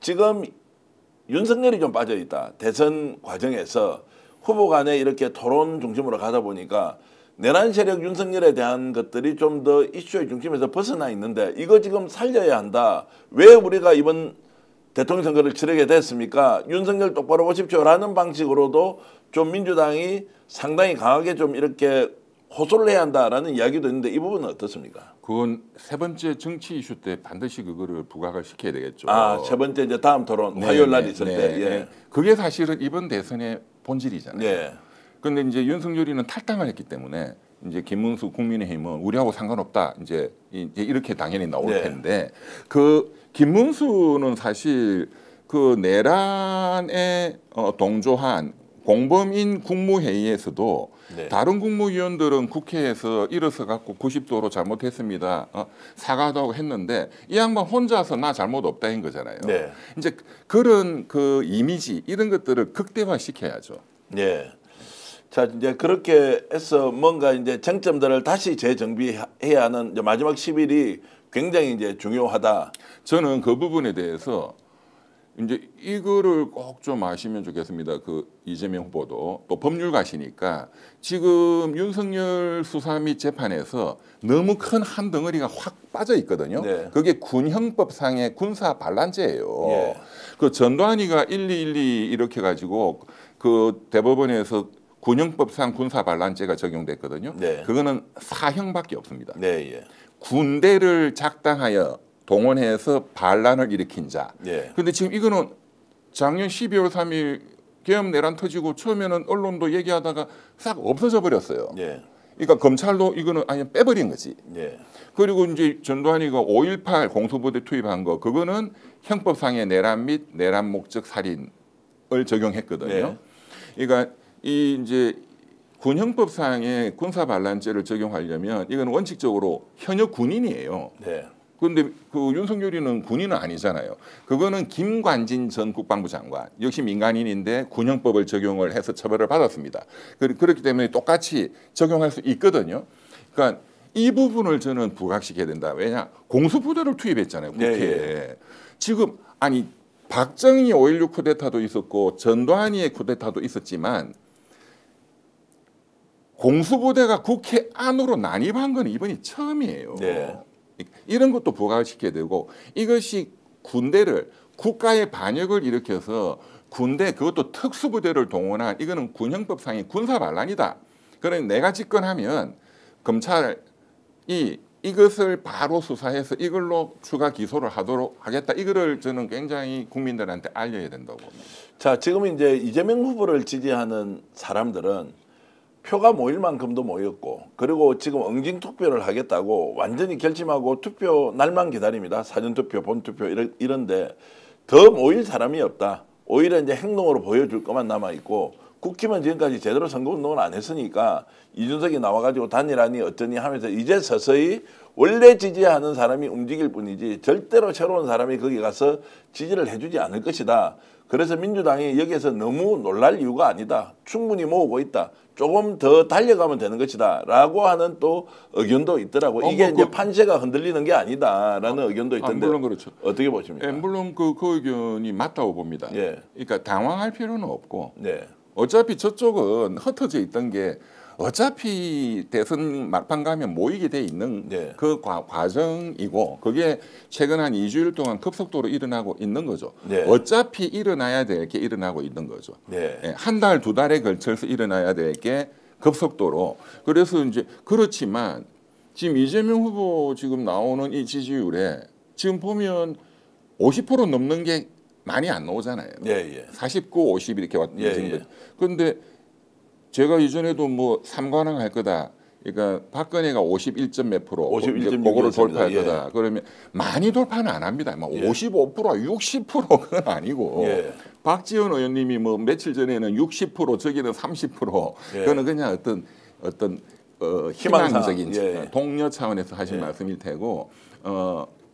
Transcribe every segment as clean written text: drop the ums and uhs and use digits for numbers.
지금 윤석열이 좀 빠져 있다. 대선 과정에서 후보 간에 이렇게 토론 중심으로 가다 보니까 내란 세력 윤석열에 대한 것들이 좀 더 이슈의 중심에서 벗어나 있는데 이거 지금 살려야 한다. 왜 우리가 이번 대통령 선거를 치르게 됐습니까? 윤석열 똑바로 보십시오라는 방식으로도 좀 민주당이 상당히 강하게 좀 이렇게 호소를 해야 한다라는 이야기도 있는데 이 부분은 어떻습니까? 그건 세 번째 정치 이슈 때 반드시 그거를 부각을 시켜야 되겠죠. 아, 세 번째 이제 다음 토론 네, 화요일 날 네, 있을 네, 때. 예. 네. 그게 사실은 이번 대선의 본질이잖아요. 예. 그런데 이제 윤석열이는 탈당을 했기 때문에 이제 김문수 국민의힘은 우리하고 상관없다. 이제 이렇게 당연히 나올 네. 텐데 그 김문수는 사실 그 내란에 동조한 공범인 국무회의에서도 네. 다른 국무위원들은 국회에서 일어서 갖고 90도로 잘못했습니다. 사과도 하고 했는데 이 양반 혼자서 나 잘못 없다인 거잖아요. 네. 이제 그런 그 이미지 이런 것들을 극대화시켜야죠. 예. 자, 이제 그렇게 해서 뭔가 이제 쟁점들을 다시 재정비해야 하는 이제 마지막 10일이 굉장히 이제 중요하다. 저는 그 부분에 대해서 이제 이거를 꼭 좀 아시면 좋겠습니다. 그 이재명 후보도 또 법률가시니까 지금 윤석열 수사 및 재판에서 너무 큰 한 덩어리가 확 빠져 있거든요. 네. 그게 군형법상의 군사 반란죄예요. 예. 그 전두환이가 1212 이렇게 가지고 그 대법원에서 군형법상 군사 반란죄가 적용됐거든요. 네. 그거는 사형밖에 없습니다. 네, 예. 군대를 작당하여 동원해서 반란을 일으킨 자. 예. 근데 지금 이거는 작년 12월 3일 계엄 내란 터지고 처음에는 언론도 얘기하다가 싹 없어져 버렸어요. 예. 그러니까 검찰도 이거는 아예 빼버린 거지. 예. 그리고 이제 전두환이가 5.18 공수부대 투입한 거 그거는 형법상의 내란 및 내란 목적 살인을 적용했거든요. 네. 그러니까 이 이제 군형법상의 군사 반란죄를 적용하려면 이건 원칙적으로 현역 군인이에요. 네. 그런데 그 윤석열이는 군인은 아니잖아요. 그거는 김관진 전 국방부 장관 역시 민간인인데 군형법을 적용을 해서 처벌을 받았습니다. 그렇기 때문에 똑같이 적용할 수 있거든요. 그러니까 이 부분을 저는 부각시켜야 된다. 왜냐 공수부대를 투입했잖아요. 국회에. 네. 지금 아니 박정희 5.16 쿠데타도 있었고 전두환이의 쿠데타도 있었지만 공수부대가 국회 안으로 난입한 건 이번이 처음이에요. 네. 이런 것도 부각을 시켜야 되고 이것이 군대를 국가의 반역을 일으켜서 군대 그것도 특수부대를 동원한 이거는 군형법상의 군사 반란이다. 그러니 내가 집권하면 검찰이 이것을 바로 수사해서 이걸로 추가 기소를 하도록 하겠다. 이거를 저는 굉장히 국민들한테 알려야 된다고 봅니다. 자, 지금 이제 이재명 후보를 지지하는 사람들은 표가 모일 만큼도 모였고 그리고 지금 응징 투표를 하겠다고 완전히 결심하고 투표 날만 기다립니다. 사전투표, 본투표 이런데 더 모일 사람이 없다. 오히려 이제 행동으로 보여줄 것만 남아있고 국힘은 지금까지 제대로 선거운동을 안 했으니까 이준석이 나와가지고 단일하니 어쩌니 하면서 이제 서서히 원래 지지하는 사람이 움직일 뿐이지 절대로 새로운 사람이 거기 가서 지지를 해주지 않을 것이다. 그래서 민주당이 여기에서 너무 놀랄 이유가 아니다. 충분히 모으고 있다. 조금 더 달려가면 되는 것이다. 라고 하는 또 의견도 있더라고요. 이게 이제 판세가 흔들리는 게 아니다라는 의견도 있던데. 물론 그렇죠. 어떻게 보십니까? 예, 물론 그 의견이 맞다고 봅니다. 예. 그러니까 당황할 필요는 없고 네. 어차피 저쪽은 흩어져 있던 게 어차피 대선 막판 가면 모이게 돼 있는 네. 그 과정이고 그게 최근 한 2주일 동안 급속도로 일어나고 있는 거죠. 네. 어차피 일어나야 될 게 일어나고 있는 거죠. 네. 예, 한 달, 두 달에 걸쳐서 일어나야 될 게 급속도로. 그래서 이제 그렇지만 지금 이재명 후보 지금 나오는 이 지지율에 지금 보면 50% 넘는 게 많이 안 나오잖아요. 예, 예. 49, 50 이렇게 왔던 예, 정도. 예. 그런데 제가 이전에도 뭐 삼관왕 할 거다. 그러니까 박근혜가 51점 몇 프로, 51.6 그거를 돌파할 예. 거다. 그러면 많이 돌파는 안 합니다. 막 예. 55%, 60% 그건 아니고. 예. 박지원 의원님이 뭐 며칠 전에는 60%, 저기는 30%. 예. 그거는 그냥 어떤 희망적인 예. 동료 차원에서 하신 예. 말씀일 테고.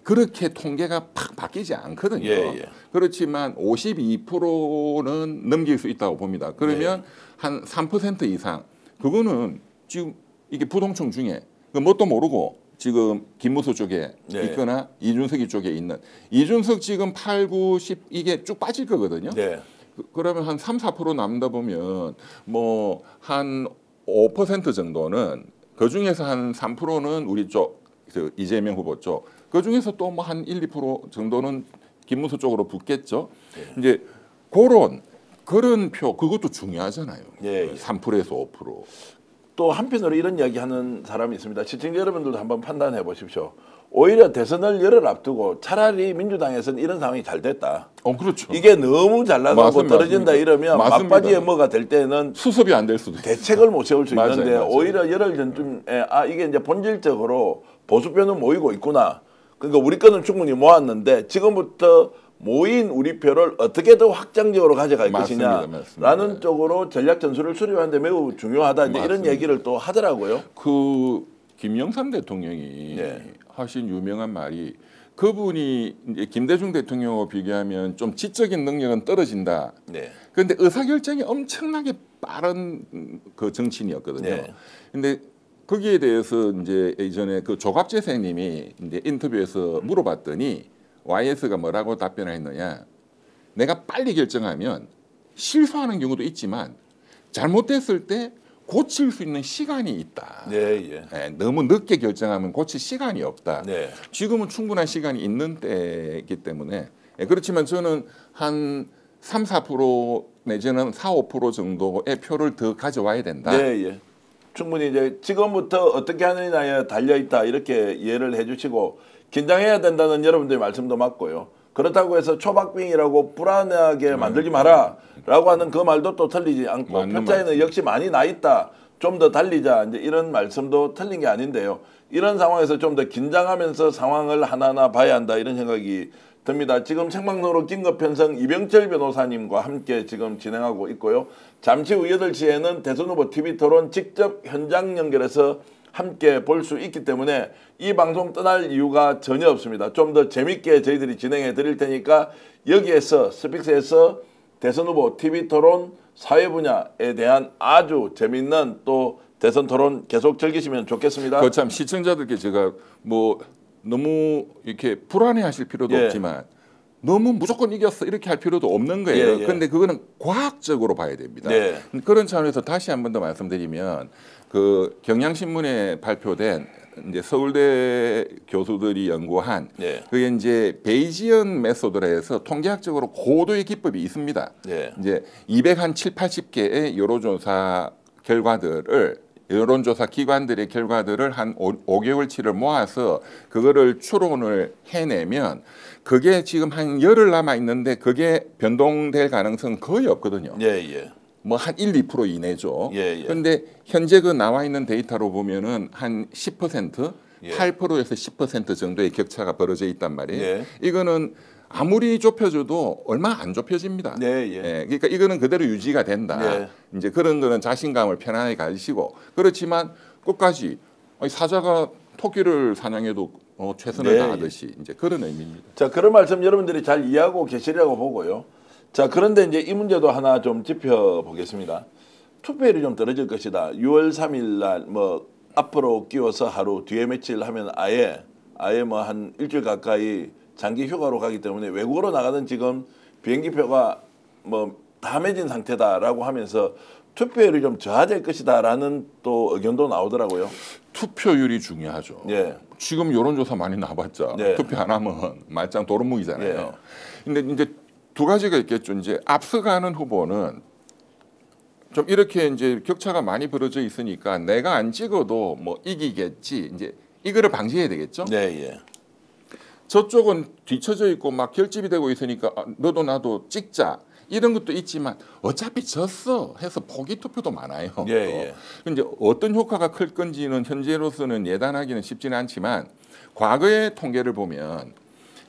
그렇게 통계가 팍 바뀌지 않거든요. 예, 예. 그렇지만 52%는 넘길 수 있다고 봅니다. 그러면 한 3% 이상 그거는 지금 이게 부동층 중에 뭣도 모르고 지금 김무수 쪽에 네. 있거나 이준석이 쪽에 있는 이준석 지금 8, 9, 10 이게 쭉 빠질 거거든요. 네. 그러면 한 3, 4% 남다 보면 뭐 한 5% 정도는 그 중에서 한 3%는 우리 쪽 그 이재명 후보 쪽, 그 중에서 또 뭐 한 1, 2% 정도는 김무수 쪽으로 붙겠죠. 네. 이제 그런 표 그것도 중요하잖아요. 예, 예. 3%에서 5%. 또 한편으로 이런 이야기하는 사람이 있습니다. 시청자 여러분들도 한번 판단해 보십시오. 오히려 대선을 열흘 앞두고 차라리 민주당에서는 이런 상황이 잘 됐다. 그렇죠. 이게 너무 잘 나가고 맞습니다. 떨어진다 이러면 맞습니다. 막바지에 뭐가 될 때는 수습이 안 될 수도 있어요. 대책을 못 세울 수 맞아요, 있는데 맞아요. 오히려 열흘 전쯤에 이게 이제 본질적으로 보수표는 모이고 있구나. 그러니까 우리 거는 충분히 모았는데 지금부터 모인 우리 표를 어떻게 더 확장적으로 가져갈 맞습니다, 것이냐라는 맞습니다. 쪽으로 전략 전술을 수립하는데 매우 중요하다. 이제 이런 맞습니다. 얘기를 또 하더라고요. 그 김영삼 대통령이 네. 하신 유명한 말이 그분이 이제 김대중 대통령하고 비교하면 좀 지적인 능력은 떨어진다. 네. 그런데 의사결정이 엄청나게 빠른 그 정치인이었거든요. 네. 근데 거기에 대해서 이제 예전에 그 조갑재생님이 이제 인터뷰에서 물어봤더니 YS가 뭐라고 답변을 했느냐? 내가 빨리 결정하면 실수하는 경우도 있지만 잘못됐을 때 고칠 수 있는 시간이 있다. 네, 예. 예, 너무 늦게 결정하면 고칠 시간이 없다. 네. 지금은 충분한 시간이 있는 때이기 때문에 그렇지만 저는 한 3, 4% 내지는 4, 5% 정도의 표를 더 가져와야 된다. 네, 예. 충분히 이제 지금부터 어떻게 하느냐에 달려 있다 이렇게 이해를 해주시고 긴장해야 된다는 여러분들의 말씀도 맞고요. 그렇다고 해서 초박빙이라고 불안하게 만들지 마라라고 하는 그 말도 또 틀리지 않고 맞는 표차에는 말씀. 역시 많이 나 있다. 좀 더 달리자 이제 이런 말씀도 틀린 게 아닌데요. 이런 상황에서 좀 더 긴장하면서 상황을 하나하나 봐야 한다 이런 생각이 듭니다. 지금 생방송으로 긴급 편성 이병철 변호사님과 함께 지금 진행하고 있고요. 잠시 후 8시에는 대선 후보 TV 토론 직접 현장 연결해서 함께 볼 수 있기 때문에 이 방송 떠날 이유가 전혀 없습니다. 좀 더 재밌게 저희들이 진행해 드릴 테니까 여기에서 스픽스에서 대선 후보 TV 토론 사회 분야에 대한 아주 재밌는 또 대선 토론 계속 즐기시면 좋겠습니다. 그 참 시청자들께 제가 뭐 너무 이렇게 불안해하실 필요도 예. 없지만 너무 무조건 이겼어 이렇게 할 필요도 없는 거예요. 예, 예. 그런데 그거는 과학적으로 봐야 됩니다. 네. 그런 차원에서 다시 한 번 더 말씀드리면 그 경향신문에 발표된 이제 서울대 교수들이 연구한 네. 그게 이제 베이지언 메소드라 해서 통계학적으로 고도의 기법이 있습니다. 네. 이제 207, 80개의 여론조사 결과들을 여론조사 기관들의 결과들을 한 5개월치를 모아서 그거를 추론을 해내면 그게 지금 한 열흘 남아 있는데 그게 변동될 가능성은 거의 없거든요. 예, 예. 뭐 한 1, 2% 이내죠. 예, 예. 그런데 현재 그 나와 있는 데이터로 보면은 한 10%, 예. 8%에서 10% 정도의 격차가 벌어져 있단 말이에요. 예. 이거는 아무리 좁혀줘도 얼마 안 좁혀집니다. 네, 예. 그러니까 이거는 그대로 유지가 된다. 예. 이제 그런 거는 자신감을 편안하게 가지시고 그렇지만 끝까지 사자가 토끼를 사냥해도 최선을 네, 다하듯이 이제 그런 의미입니다. 자, 그런 말씀 여러분들이 잘 이해하고 계시리라고 보고요. 자, 그런데 이제 이 문제도 하나 좀 짚어보겠습니다. 투표율이 좀 떨어질 것이다. 6월 3일 날 뭐 앞으로 끼워서 하루 뒤에 며칠 하면 아예 뭐 한 일주일 가까이 장기 휴가로 가기 때문에 외국으로 나가는 지금 비행기표가 뭐 다 매진 상태다라고 하면서 투표율이 좀 저하될 것이다라는 또 의견도 나오더라고요. 투표율이 중요하죠. 예. 지금 여론조사 많이 나봤자 네. 투표 안 하면 말짱 도루묵이잖아요. 예. 근데 이제 두 가지가 있겠죠. 이제 앞서가는 후보는 좀 이렇게 이제 격차가 많이 벌어져 있으니까 내가 안 찍어도 뭐 이기겠지. 이제 이거를 방지해야 되겠죠. 네, 예. 저쪽은 뒤쳐져 있고 막 결집이 되고 있으니까 너도 나도 찍자. 이런 것도 있지만 어차피 졌어 해서 포기 투표도 많아요. 예, 예. 이제 어떤 효과가 클 건지는 현재로서는 예단하기는 쉽지는 않지만 과거의 통계를 보면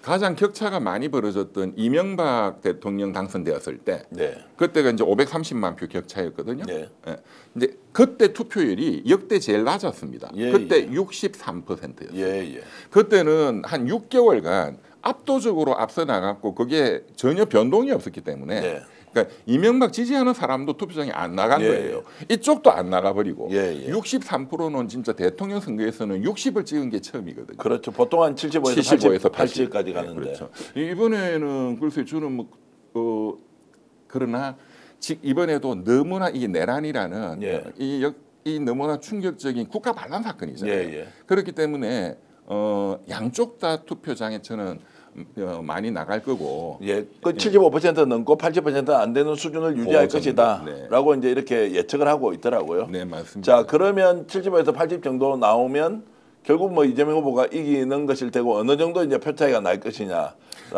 가장 격차가 많이 벌어졌던 이명박 대통령 당선되었을 때 네. 그때가 이제 530만 표 격차였거든요. 네. 예. 근데 그때 투표율이 역대 제일 낮았습니다. 예, 그때 예. 63%였어요. 예, 예. 그때는 한 6개월간 압도적으로 앞서 나갔고 그게 전혀 변동이 없었기 때문에 네. 그러니까 이명박 지지하는 사람도 투표장에 안 나간 예, 거예요. 이쪽도 안 나가버리고 예, 예. 63%는 진짜 대통령 선거에서는 60을 찍은 게 처음이거든요. 그렇죠. 보통 한 75에서 80까지 가는데. 그렇죠. 이번에는 글쎄 저는 뭐 그러나 이번에도 너무나 이 내란이라는 예. 이 너무나 충격적인 국가 반란 사건이잖아요. 예, 예. 그렇기 때문에 양쪽 다 투표장에 저는 많이 나갈 거고. 예, 그 75% 넘고 80%는 안 되는 수준을 유지할 그 것이다. 정도. 네. 라고 이제 이렇게 예측을 하고 있더라고요. 네, 맞습니다. 자, 그러면 75에서 80 정도 나오면 결국 뭐 이재명 후보가 이기는 것일 테고 어느 정도 이제 표 차이가 날 것이냐.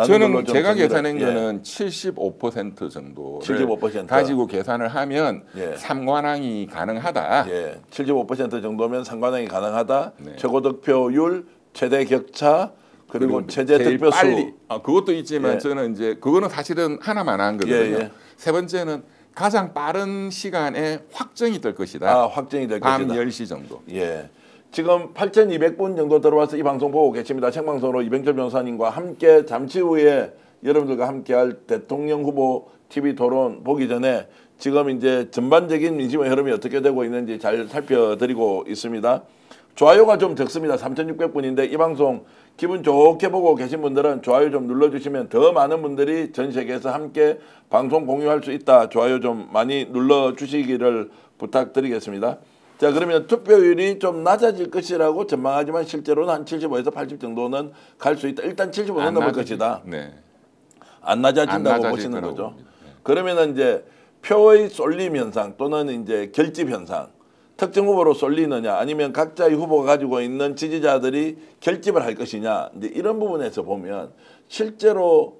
저는 제가 계산한 예. 거는 75% 정도를 75%. 가지고 계산을 하면 예. 삼관왕이 가능하다. 예, 75% 정도면 상관왕이 가능하다. 네. 최고 득표율, 최대 격차, 그리고 최대 제일 득표수. 빨리. 그것도 있지만 예. 저는 이제 그거는 사실은 하나만 한 거거든요. 예, 예. 세 번째는 가장 빠른 시간에 확정이 될 것이다. 아, 확정이 될 밤 것이다. 10시 정도. 예. 지금 8,200분 정도 들어와서 이 방송 보고 계십니다. 생방송으로 이병철 변호사님과 함께 잠시 후에 여러분들과 함께할 대통령 후보 TV 토론 보기 전에 지금 이제 전반적인 민심의 흐름이 어떻게 되고 있는지 잘 살펴드리고 있습니다. 좋아요가 좀 적습니다. 3,600분인데 이 방송 기분 좋게 보고 계신 분들은 좋아요 좀 눌러주시면 더 많은 분들이 전 세계에서 함께 방송 공유할 수 있다. 좋아요 좀 많이 눌러주시기를 부탁드리겠습니다. 자, 그러면 투표율이 좀 낮아질 것이라고 전망하지만 실제로는 한 75에서 80 정도는 갈 수 있다. 일단 75는 넘을 것이다. 네. 안 낮아진다고 보시는 거죠. 네. 그러면은 이제 표의 쏠림 현상 또는 이제 결집 현상, 특정 후보로 쏠리느냐 아니면 각자의 후보가 가지고 있는 지지자들이 결집을 할 것이냐, 이제 이런 부분에서 보면 실제로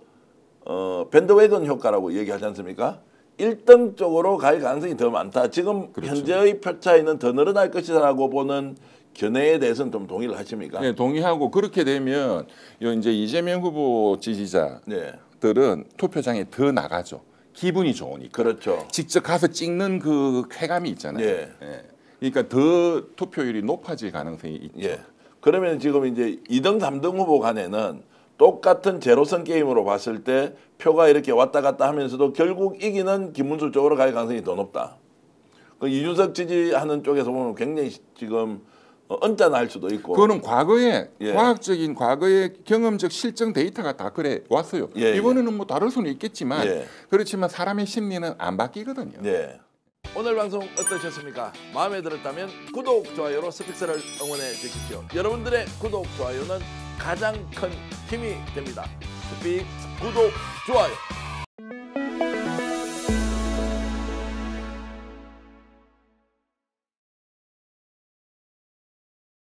밴드웨건 효과라고 얘기하지 않습니까? 1등 쪽으로 갈 가능성이 더 많다. 지금 그렇죠. 현재의 표 차이는 더 늘어날 것이라고 보는 견해에 대해서는 좀 동의를 하십니까? 네, 동의하고 그렇게 되면 이제 이재명 후보 지지자들은 네. 투표장에 더 나가죠. 기분이 좋으니까. 그렇죠. 직접 가서 찍는 그 쾌감이 있잖아요. 예. 예. 그러니까 더 투표율이 높아질 가능성이 있죠. 예. 그러면 지금 이제 2등, 3등 후보 간에는 똑같은 제로섬 게임으로 봤을 때 표가 이렇게 왔다 갔다 하면서도 결국 이기는 김문수 쪽으로 갈 가능성이 더 높다. 그 이준석 지지하는 쪽에서 보면 굉장히 지금 언짢아할 수도 있고. 그거는 과거에 예. 과학적인 과거의 경험적 실증 데이터가 다 그래 왔어요. 예, 이번에는 뭐 다를 수는 있겠지만 예. 그렇지만 사람의 심리는 안 바뀌거든요. 네. 오늘 방송 어떠셨습니까? 마음에 들었다면 구독, 좋아요로 스픽스를 응원해 주십시오. 여러분들의 구독, 좋아요는 가장 큰 힘이 됩니다. 스픽스 구독, 좋아요.